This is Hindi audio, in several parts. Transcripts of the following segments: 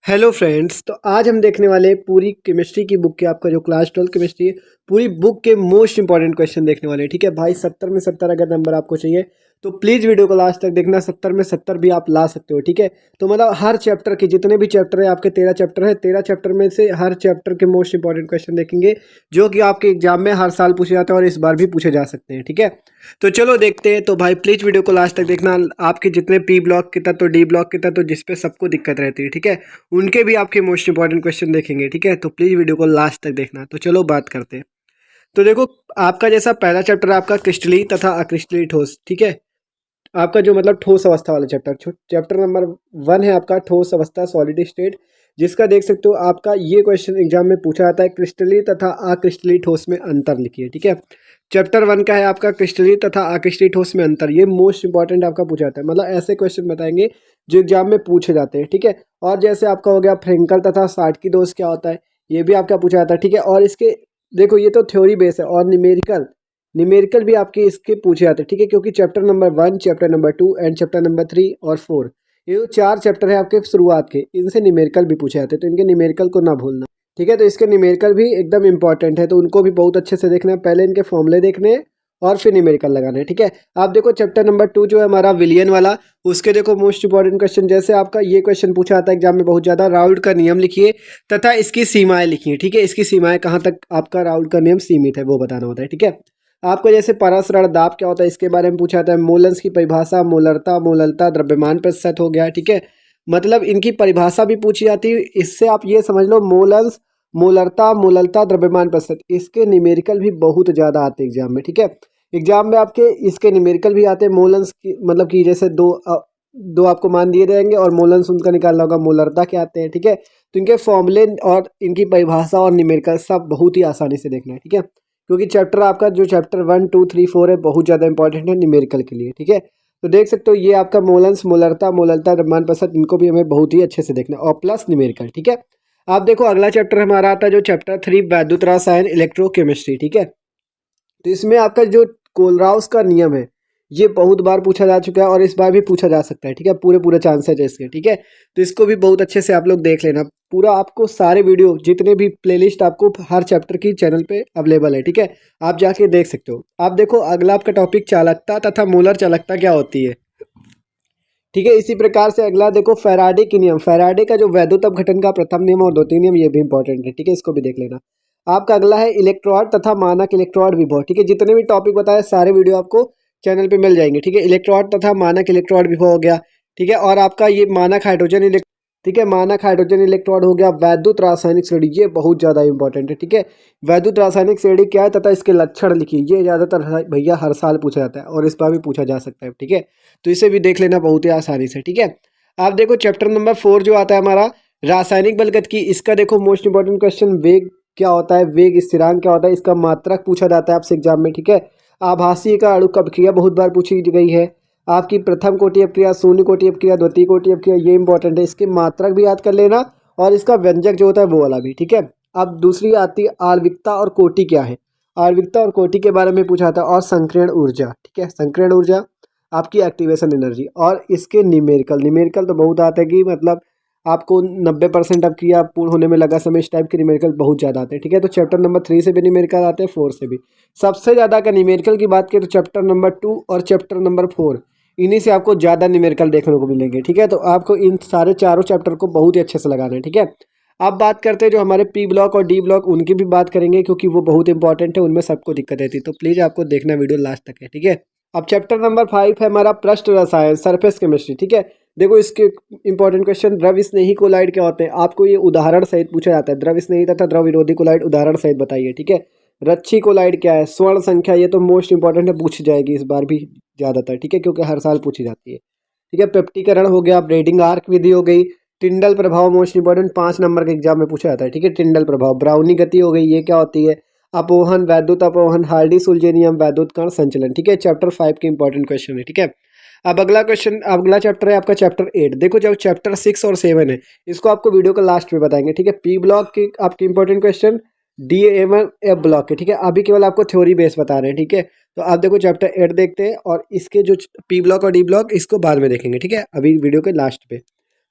हेलो फ्रेंड्स, तो आज हम देखने वाले हैं पूरी केमिस्ट्री की बुक के आपका जो क्लास 12 केमिस्ट्री है पूरी बुक के मोस्ट इंपॉर्टेंट क्वेश्चन देखने वाले हैं। ठीक है भाई, 70 में 70 अगर नंबर आपको चाहिए तो प्लीज़ वीडियो को लास्ट तक देखना। 70 में 70 भी आप ला सकते हो। ठीक है, तो मतलब हर चैप्टर के जितने भी चैप्टर है आपके 13 चैप्टर है, 13 चैप्टर में से हर चैप्टर के मोस्ट इंपॉर्टेंट क्वेश्चन देखेंगे जो कि आपके एग्जाम में हर साल पूछे जाते हैं और इस बार भी पूछे जा सकते हैं। ठीक है, तो चलो देखते हैं। तो भाई प्लीज़ वीडियो को लास्ट तक देखना। आपके जितने पी ब्लॉक के तत्व, डी ब्लॉक के तत्व, जिस पे सबको दिक्कत रहती है, ठीक है, उनके भी आपके मोस्ट इंपॉर्टेंट क्वेश्चन देखेंगे। ठीक है, तो प्लीज़ वीडियो को लास्ट तक देखना। तो चलो बात करते हैं। तो देखो, आपका जैसा पहला चैप्टर है आपका क्रिस्टलीय तथा अक्रिस्टलीय ठोस। ठीक है, आपका जो मतलब ठोस अवस्था वाला चैप्टर, चैप्टर नंबर 1 है आपका ठोस अवस्था, सॉलिड स्टेट, जिसका देख सकते हो आपका ये क्वेश्चन एग्जाम में पूछा जाता है, क्रिस्टलीय तथा अक्रिस्टलीय ठोस में अंतर लिखिए। ठीक है, चैप्टर 1 का है आपका क्रिस्टलीय तथा अक्रिस्टलीय ठोस में अंतर। ये मोस्ट इंपॉर्टेंट आपका पूछा जाता है, मतलब ऐसे क्वेश्चन बताएंगे जो एग्जाम में पूछे जाते हैं। ठीक है, और जैसे आपका हो गया फ्रेंकल तथा साटकी दोष क्या होता है, ये भी आपका पूछा जाता है। ठीक है, और इसके देखो ये तो थ्योरी बेस है, और न्यूमेरिकल न्यूमेरिकल भी आपके इसके पूछे जाते हैं। ठीक है, क्योंकि chapter number 1, chapter number 2 and chapter number 3 और 4, ये जो 4 चैप्टर है आपके शुरुआत के, इनसे न्यूमेरिकल भी पूछे जाते हैं, तो इनके न्यूमेरिकल को ना भूलना। ठीक है, तो इसके न्यूमेरिकल भी एकदम इंपॉर्टेंट है, तो उनको भी बहुत अच्छे से देखना है। पहले इनके फॉर्मूले देखने हैं और फिर न्यूमेरिकल लगाना है। ठीक है, आप देखो चैप्टर नंबर 2 जो है हमारा विलियन वाला, उसके देखो मोस्ट इंपॉर्टेंट क्वेश्चन, जैसे आपका ये क्वेश्चन पूछा आता है एग्जाम में बहुत ज़्यादा, राउल्ट का नियम लिखिए तथा इसकी सीमाएं लिखिए। ठीक है, इसकी सीमाएं कहाँ तक आपका राउल्ट का नियम सीमित है वो बताना होता है। ठीक है, आपको जैसे परसरण दाब क्या होता है इसके बारे में पूछा जाता है। मोलन्स की परिभाषा, मोलरता, मोललता, द्रव्यमान प्रतिशत हो गया। ठीक है, मतलब इनकी परिभाषा भी पूछी जाती है। इससे आप ये समझ लो मोलन्स, मोलरता, मोललता, द्रव्यमान प्रतिशत, इसके न्यूमेरिकल भी बहुत ज़्यादा आते हैं एग्जाम में। ठीक है, एग्जाम में आपके इसके न्यूमेरिकल भी आते हैं। मोलन्स की मतलब कि जैसे दो आपको मान दिए जाएंगे और मोलन्स उनका निकालना होगा, मोलरता क्या आते हैं। ठीक है, तो इनके फॉर्मूले और इनकी परिभाषा और न्यूमेरिकल सब बहुत ही आसानी से देखना है। ठीक है, क्योंकि चैप्टर आपका जो चैप्टर 1, 2, 3, 4 है बहुत ज़्यादा इंपॉर्टेंट है न्यूमेरिकल के लिए। ठीक है, तो देख सकते हो ये आपका मोलन्स, मोलरता, मोललता, द्रव्यमान प्रतिशत, इनको भी हमें बहुत ही अच्छे से देखना है, और प्लस न्यूमेरिकल। ठीक है, आप देखो अगला चैप्टर हमारा आता है जो चैप्टर 3, वैद्युत रसायन, इलेक्ट्रोकेमिस्ट्री। ठीक है, तो इसमें आपका जो कोलराउस का नियम है ये बहुत बार पूछा जा चुका है और इस बार भी पूछा जा सकता है। ठीक है, पूरे पूरे चांसेस है इसके। ठीक है, तो इसको भी बहुत अच्छे से आप लोग देख लेना। पूरा आपको सारे वीडियो जितने भी प्लेलिस्ट आपको हर चैप्टर की चैनल पे अवेलेबल है। ठीक है, आप जाके देख सकते हो। आप देखो अगला आपका टॉपिक चालकता तथा मोलर चालकता क्या होती है। ठीक है, इसी प्रकार से अगला देखो फैराडे के नियम, फैराडे का जो वैद्युत अपघटन का प्रथम नियम और द्वितीय नियम, ये भी इंपॉर्टेंट है। ठीक है, इसको भी देख लेना। आपका अगला है इलेक्ट्रोड तथा मानक इलेक्ट्रोड विभव। ठीक है, जितने भी टॉपिक बताए सारे वीडियो आपको चैनल पे मिल जाएंगे। ठीक है, इलेक्ट्रोड तथा मानक इलेक्ट्रोड विभव हो गया। ठीक है, और आपका ये मानक हाइड्रोजन, ठीक है, मानक हाइड्रोजन इलेक्ट्रोड हो गया। वैद्युत रासायनिक श्रेणी, ये बहुत ज़्यादा इंपॉर्टेंट है। ठीक है, वैद्युत रासायनिक श्रेणी क्या है तथा इसके लक्षण लिखिए, ये ज़्यादातर भैया हर साल पूछा जाता है और इस बार भी पूछा जा सकता है। ठीक है, तो इसे भी देख लेना बहुत ही आसानी से। ठीक है, आप देखो चैप्टर नंबर 4 जो आता है हमारा रासायनिक बलगत की, इसका देखो मोस्ट इंपॉर्टेंट क्वेश्चन, वेग क्या होता है, वेग स्थिरांक क्या होता है, इसका मात्रक पूछा जाता है आपसे एग्जाम में। ठीक है, आभासी का अणु अपक्रिया बहुत बार पूछी गई है। आपकी प्रथम कोटि अपक्रिया, शून्य कोटि अपक्रिया, द्वितीय कोटि अपक्रिया, ये इंपॉर्टेंट है, इसके मात्रक भी याद कर लेना और इसका व्यंजक जो होता है वो वाला भी। ठीक है, अब दूसरी आती है आणविकता और कोटि क्या है। आणविकता और कोटि के बारे में पूछा था, और संकीर्ण ऊर्जा। ठीक है, संकीर्ण ऊर्जा आपकी एक्टिवेशन एनर्जी, और इसके न्यूमेरिकल, न्यूमेरिकल तो बहुत आते हैं कि मतलब आपको 90% अपक्रिया पूर्ण होने में लगा समय, इस टाइप के न्यूमेरिकल बहुत ज़्यादा आते हैं। ठीक है, तो चैप्टर नंबर 3 से भी न्यूमेरिकल आते हैं, 4 से भी। सबसे ज़्यादा का न्यूमेरिकल की बात करें तो चैप्टर नंबर 2 और चैप्टर नंबर 4, इन्हीं से आपको ज़्यादा न्यूमेरिकल देखने को मिलेंगे। ठीक है, तो आपको इन सारे चारों चैप्टर को बहुत ही अच्छे से लगाना है। ठीक है, अब बात करते हैं जो हमारे पी ब्लॉक और डी ब्लॉक, उनकी भी बात करेंगे क्योंकि वो बहुत इंपॉर्टेंट है, उनमें सबको दिक्कत रहती है, तो प्लीज़ आपको देखना वीडियो लास्ट तक है। ठीक है, अब चैप्टर नंबर 5 है हमारा पृष्ठ रसायन, सरफेस केमिस्ट्री। ठीक है, देखो इसके इंपॉर्टेंट क्वेश्चन, द्रव स्नेही कोलाइड क्या होते हैं, आपको ये उदाहरण सहित पूछा जाता है। द्रव स्नेही तथा द्रव विरोधी कोलाइड उदाहरण सहित बताइए। ठीक है, रच्छी कोलाइड क्या है, स्वर्ण संख्या, ये तो मोस्ट इंपॉर्टेंट है, पूछ जाएगी इस बार भी ज़्यादातर। ठीक है, क्योंकि हर साल पूछी जाती है। ठीक है, पेप्टीकरण हो गया, ब्रेडिंग आर्क विधि हो गई, टिंडल प्रभाव मोस्ट इंपॉर्टेंट, 5 नंबर के एग्जाम में पूछा जाता है। ठीक है, टिंडल प्रभाव, ब्राउनी गति हो गई, ये क्या होती है, अपोहन, वैद्युत अपोहन, हार्डी सुलजे नियम, वैद्युत कण संचलन। ठीक है, चैप्टर 5 के इंपॉर्टेंट क्वेश्चन है। ठीक है, अब अगला क्वेश्चन, अगला चैप्टर है आपका चैप्टर 8। देखो जब चैप्टर 6 और 7 है, इसको आपको वीडियो का लास्ट में बताएंगे। ठीक है, पी ब्लॉक के आपके इंपॉर्टेंट क्वेश्चन, डी एवन एफ ब्लॉक के। ठीक है, अभी केवल आपको थ्योरी बेस बता रहे हैं। ठीक है, तो आप देखो चैप्टर 8 देखते हैं और इसके जो पी ब्लॉक और डी ब्लॉक इसको बाद में देखेंगे। ठीक है, अभी वीडियो के लास्ट पे।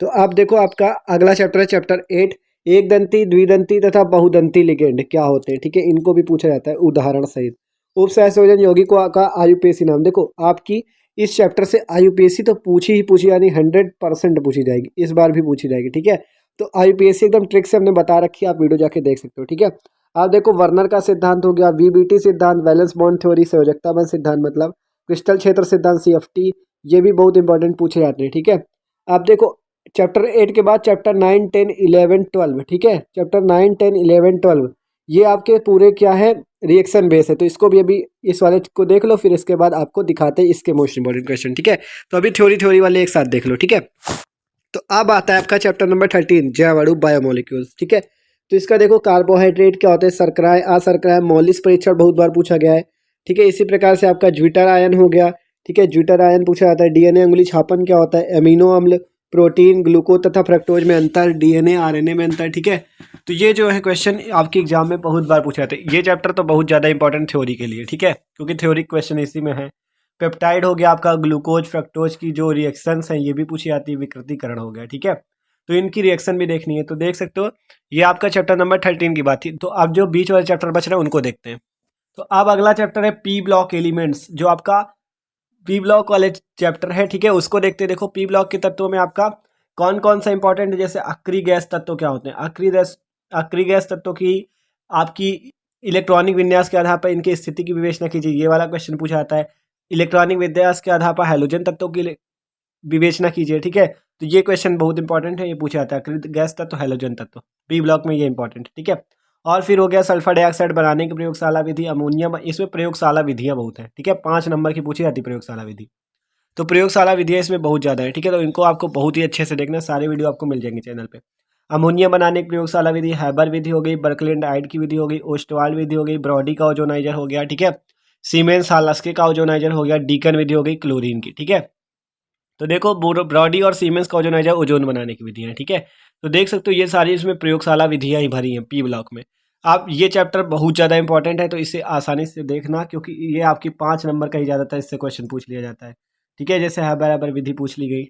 तो आप देखो आपका अगला चैप्टर है चैप्टर 8, एक दंती द्विदंती तथा बहुदंती लिगेंड क्या होते हैं, ठीक है, इनको भी पूछा जाता है उदाहरण सहित। उप सहसंयोजन यौगिकों का आयुपेशी नाम। देखो आपकी इस चैप्टर से आयुपेशी तो पूछी ही पूछी, यानी 100% पूछी जाएगी, इस बार भी पूछी जाएगी, ठीक है। तो आयुपेशी एकदम ट्रिक से हमने बता रखी है, आप वीडियो जाके देख सकते हो, ठीक है। आप देखो वर्नर का सिद्धांत हो गया, वीबीटी सिद्धांत, वैलेंस बॉन्ड थ्योरी, संयोजकता बंध सिद्धांत मतलब क्रिस्टल क्षेत्र सिद्धांत, सीएफटी, ये भी बहुत इंपॉर्टेंट पूछे जाते हैं, ठीक है। आप देखो चैप्टर 8 के बाद चैप्टर 9, 10, 11, 12, ठीक है, चैप्टर 9, 10, 11, 12 ये आपके पूरे क्या है, रिएक्शन बेस है। तो इसको भी अभी इस वाले को देख लो, फिर इसके बाद आपको दिखाते हैं इसके मोस्ट इंपॉर्टेंट क्वेश्चन, ठीक है। तो अभी थ्योरी थ्योरी वाले एक साथ देख लो, ठीक है। तो अब आता है आपका चैप्टर नंबर 13, जैवाणु बायोमोलिक्यूल्स, ठीक है। तो इसका देखो कार्बोहाइड्रेट क्या होते हैं, शर्कराएं, अशर्कराएं, मौलिक परीक्षण बहुत बार पूछा गया है, ठीक है। इसी प्रकार से आपका ज्विटर आयन हो गया, ठीक है, ज्विटर आयन पूछा जाता है। डीएनए अंगुली छापन क्या होता है, एमिनो अम्ल, प्रोटीन, ग्लूकोज तथा फ्रक्टोज में अंतर, डीएनए आरएनए में अंतर, ठीक है। तो ये जो है क्वेश्चन आपके एग्जाम में बहुत बार पूछा जाता है। ये चैप्टर तो बहुत ज़्यादा इंपॉर्टेंट थ्योरी के लिए, ठीक है, क्योंकि थ्योरी क्वेश्चन इसी में है। पेप्टाइड हो गया आपका, ग्लूकोज फ्रक्टोज की जो रिएक्शंस हैं ये भी पूछी जाती है, विकृतीकरण हो गया, ठीक है। तो इनकी रिएक्शन भी देखनी है, तो देख सकते हो ये आपका चैप्टर नंबर 13 की बात थी। तो अब जो बीच वाले चैप्टर बच रहे हैं उनको देखते हैं। तो अब अगला चैप्टर है पी ब्लॉक एलिमेंट्स, जो आपका पी ब्लॉक वाले चैप्टर है, ठीक है, उसको देखते हैं। देखो पी ब्लॉक के तत्वों में आपका कौन कौन सा इंपॉर्टेंट है, जैसे अक्रिय गैस तत्व क्या होते हैं, अक्रिय गैस तत्वों की आपकी इलेक्ट्रॉनिक विन्यास के आधार पर इनकी स्थिति की विवेचना कीजिए, ये वाला क्वेश्चन पूछा जाता है। इलेक्ट्रॉनिक विन्यास के आधार पर हैलोजन तत्वों की विवेचना कीजिए, ठीक है। तो ये क्वेश्चन बहुत इंपॉर्टेंट है, ये पूछा जाता है अक्रिय गैस तत्व, हैलोजन तत्व, बी ब्लॉक में ये इंपॉर्टेंट है, ठीक है। और फिर हो गया सल्फर डाइऑक्साइड बनाने की प्रयोगशाला विधि, अमोनिया, इसमें प्रयोगशाला विधियां बहुत हैं, ठीक है, 5 नंबर की पूछी जाती है प्रयोगशाला विधि। तो प्रयोगशाला विधियां इसमें बहुत ज़्यादा है, ठीक है, तो इनको आपको बहुत ही अच्छे से देखना, सारे वीडियो आपको मिल जाएंगे चैनल पे। अमोनिया बनाने की प्रयोगशाला विधि, हैबर विधि हो गई, बर्कले एंड हाइट की विधि हो गई, ओस्टवाल्ड विधि हो गई, ब्रॉडी का ओजोनाइजर हो गया, ठीक है, सीमेंस हालास्के का ओजोनाइजर हो गया, डीकन विधि हो गई क्लोरीन की, ठीक है। तो देखो ब्रॉडी और सीमेंस का ओजोनाइजर ओजोन बनाने की विधियां हैं, ठीक है। तो देख सकते हो ये सारी इसमें प्रयोगशाला विधियां ही भरी हैं पी ब्लॉक में। आप ये चैप्टर बहुत ज़्यादा इंपॉर्टेंट है, तो इसे आसानी से देखना, क्योंकि ये आपकी 5 नंबर का ही ज़्यादातर इससे क्वेश्चन पूछ लिया जाता है, ठीक है, जैसे हैबर हैबर विधि पूछ ली गई,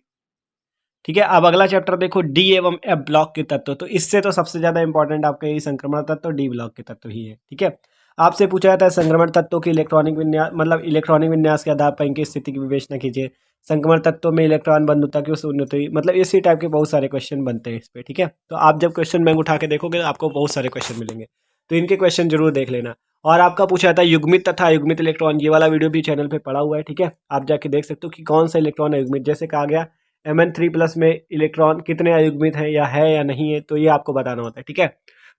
ठीक है। अब अगला चैप्टर देखो डी एवं एफ ब्लॉक के तत्व, तो इससे तो सबसे ज्यादा इंपॉर्टेंट आपका यही संक्रमण तत्व डी ब्लॉक के तत्व ही है, ठीक है। आपसे पूछा जाता है संक्रमण तत्वों की इलेक्ट्रॉनिक विन्यास, मतलब इलेक्ट्रॉनिक विन्यास के आधार पर इनकी स्थिति की विवेचना कीजिए, संक्रमण तत्वों में इलेक्ट्रॉन बंधुता की उन्नति, मतलब इसी टाइप के बहुत सारे क्वेश्चन बनते हैं इस पे, ठीक है। तो आप जब क्वेश्चन बैंक उठा के देखोगे आपको बहुत सारे क्वेश्चन मिलेंगे, तो इनके क्वेश्चन जरूर देख लेना। और आपका पूछा जाता है युग्मित तथा अयुग्मित इलेक्ट्रॉन, ये वाला वीडियो भी चैनल पे पड़ा हुआ है, ठीक है, आप जाके देख सकते हो कि कौन सा इलेक्ट्रॉन अयुग्मित, जैसे कहा गया Mn3+ में इलेक्ट्रॉन कितने अयुग्मित हैं या नहीं है, तो ये आपको बताना होता है, ठीक है।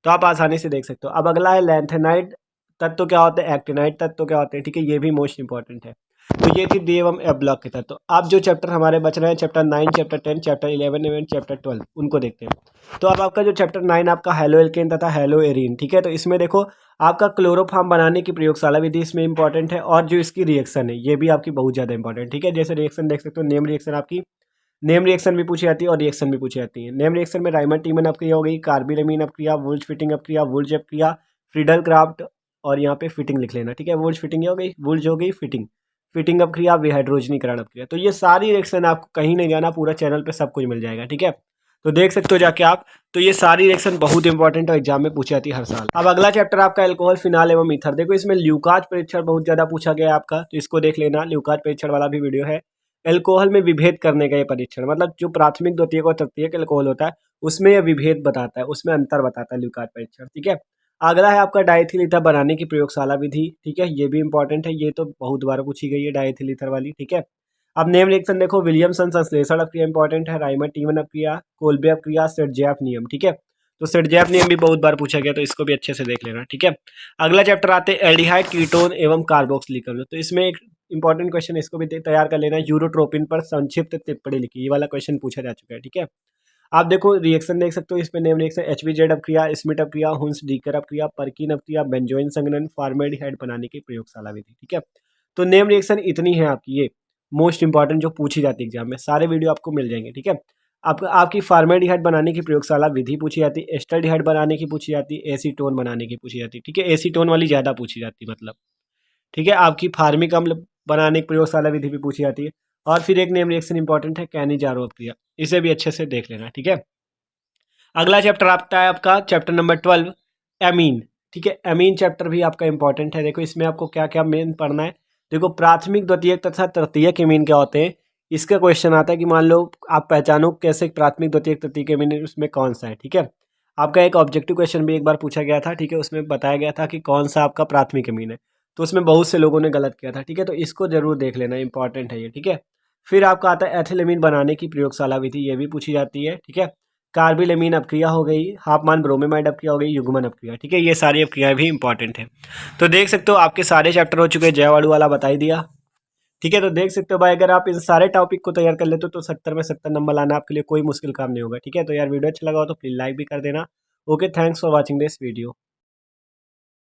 तो आप आसानी से देख सकते हो। अब अगला है लैंथेनाइड तत्व क्या होते हैं, एक्टिनाइड तत्व क्या होते हैं, ठीक है, ये भी मोस्ट इंपॉर्टेंट है। तो ये थी डी एवं एफ ब्लॉक के तत्व। अब जो चैप्टर हमारे बच रहे हैं चैप्टर 9, चैप्टर 10, चैप्टर 11 एवं चैप्टर 12, उनको देखते हैं। तो अब आपका जो चैप्टर 9 आपका हेलो एल्केन तथा हेलो एरीन, ठीक है। तो इसमें देखो आपका क्लोरोफॉर्म बनाने की प्रयोगशाला विधि इसमें इंपॉर्टेंट है, और जो इसकी रिएक्शन है ये भी आपकी बहुत ज़्यादा इंपॉर्टेंट, ठीक है। जैसे रिएक्शन देख सकते हो, नेम रिएक्शन आपकी, नेम रिएक्शन भी पूछी जाती है और रिएक्शन भी पूछी जाती है। नेम रिएक्शन में राइमंड टीमन अपक्रिया हो गई, कार्बिलमीन अपक्रिया, वुल्ज फिटिंग अपक्रिया, वुल्ज अपक्रिया, फ्रीडल क्राफ्ट, और यहाँ पे फिटिंग लिख लेना, ठीक है। वुल्ज फिटिंग हो गई, वुल्ज हो गई, फिटिंग, फिटिंग अपक्रिया, विहाइड्रोजनीकरण अपक्रिया। तो ये सारी रिएक्शन आपको कहीं नहीं जाना, पूरा चैनल पे सब कुछ मिल जाएगा, ठीक है। तो देख सकते हो जाके आप। तो ये सारी रिएक्शन बहुत इंपॉर्टेंट है, एग्जाम में पूछी जाती है हर साल। अब अगला चैप्टर आपका एल्कोहल, फिनाल एवं ईथर। देखो इसमें ल्यूकाच परीक्षण बहुत ज्यादा पूछा गया है आपका, तो इसको देख लेना, ल्यूकाच परीक्षण वाला भी वीडियो है। एल्कोहल में विभेद करने का ये परीक्षण, मतलब जो प्राथमिक द्वितीयक और तृतीयक एल्कोहल होता है उसमें यह विभेद बताता है, उसमें अंतर बताता है ल्यूकाच परीक्षण, ठीक है। अगला है आपका डाइथिल ईथर बनाने की प्रयोगशाला विधि, ठीक है, ये भी इंपॉर्टेंट है, ये तो बहुत बार पूछी गई है डाइथिल ईथर वाली, ठीक है। अब नेम रिएक्शन देखो, विलियमसन संश्लेषण अपक्रिया इंपॉर्टेंट है, राइमंड टीमन अपक्रिया, कोल्बे अपक्रिया, सेटजैफ नियम, ठीक है। तो सेटजैफ नियम भी बहुत बार पूछा गया, तो इसको भी अच्छे से देख लेना, ठीक है। अगला चैप्टर आते हैं एल्डिहाइड, कीटोन एवं कार्बोक्सिलिक अम्ल। तो इसमें एक इंपॉर्टेंट क्वेश्चन, इसको भी तैयार कर लेना, यूरोट्रोपिन पर संक्षिप्त टिप्पणी लिखी, ये वाला क्वेश्चन पूछा जा चुका है, ठीक है। आप देखो रिएक्शन देख सकते हो, इसमें नेम रिएक्शन HBZ अपक्रिया, स्मिट अपक्रिया, हुंस डीकर अपक्रिया, पर्किन अपक्रिया, बेंजोइन संघनन, फॉर्मेल्डिहाइड बनाने की प्रयोगशाला विधि, ठीक है। तो नेम रिएक्शन इतनी है आपकी, ये मोस्ट इंपॉर्टेंट जो पूछी जाती है एग्जाम में, सारे वीडियो आपको मिल जाएंगे, ठीक है। आपकी फॉर्मेल्डिहाइड बनाने की प्रयोगशाला विधि पूछी जाती है, एस्टल्डिहाइड बनाने की पूछी जाती है, एसीटोन बनाने की पूछी जाती है, ठीक है। एसीटोन वाली ज़्यादा पूछी जाती है मतलब, ठीक है। आपकी फार्मिक अम्ल बनाने की प्रयोगशाला विधि भी पूछी जाती है, और फिर एक नेम रिएक्शन इंपॉर्टेंट है कैनिजारो क्रिया, इसे भी अच्छे से देख लेना, ठीक है। अगला चैप्टर आता है आपका चैप्टर नंबर 12 एमीन, ठीक है। एमीन चैप्टर भी आपका इंपॉर्टेंट है। देखो इसमें आपको क्या क्या मेन पढ़ना है। देखो प्राथमिक द्वितीयक तथा तृतीयक एमीन क्या होते हैं, इसका क्वेश्चन आता है कि मान लो आप पहचानो कैसे प्राथमिक द्वितीयक तृतीयक एमीन उसमें कौन सा है, ठीक है। आपका एक ऑब्जेक्टिव क्वेश्चन भी एक बार पूछा गया था, ठीक है, उसमें बताया गया था कि कौन सा आपका प्राथमिक एमीन है, तो उसमें बहुत से लोगों ने गलत किया था, ठीक है। तो इसको जरूर देख लेना, इंपॉर्टेंट है ये, ठीक है। फिर आपका आता है एथिलेमीन बनाने की प्रयोगशाला विधि, ये भी पूछी जाती है, ठीक है। कार्बिलेमीन अपक्रिया हो गई, हाफमान ब्रोमेमाइड अपक्रिया हो गई, युग्मन अपक्रिया, ठीक है। ये सारी अपक्रियाएं भी इंपॉर्टेंट है। तो देख सकते हो आपके सारे चैप्टर हो चुके हैं, जयवाड़ू वाला बता ही दिया, ठीक है। तो देख सकते हो भाई अगर आप इन सारे टॉपिक को तैयार कर लेते हो तो 70 में 70 नंबर लाना आपके लिए कोई मुश्किल काम नहीं होगा, ठीक है। तो यार वीडियो अच्छा लगा हो तो प्लीज लाइक भी कर देना। Okay, thanks for watching this video.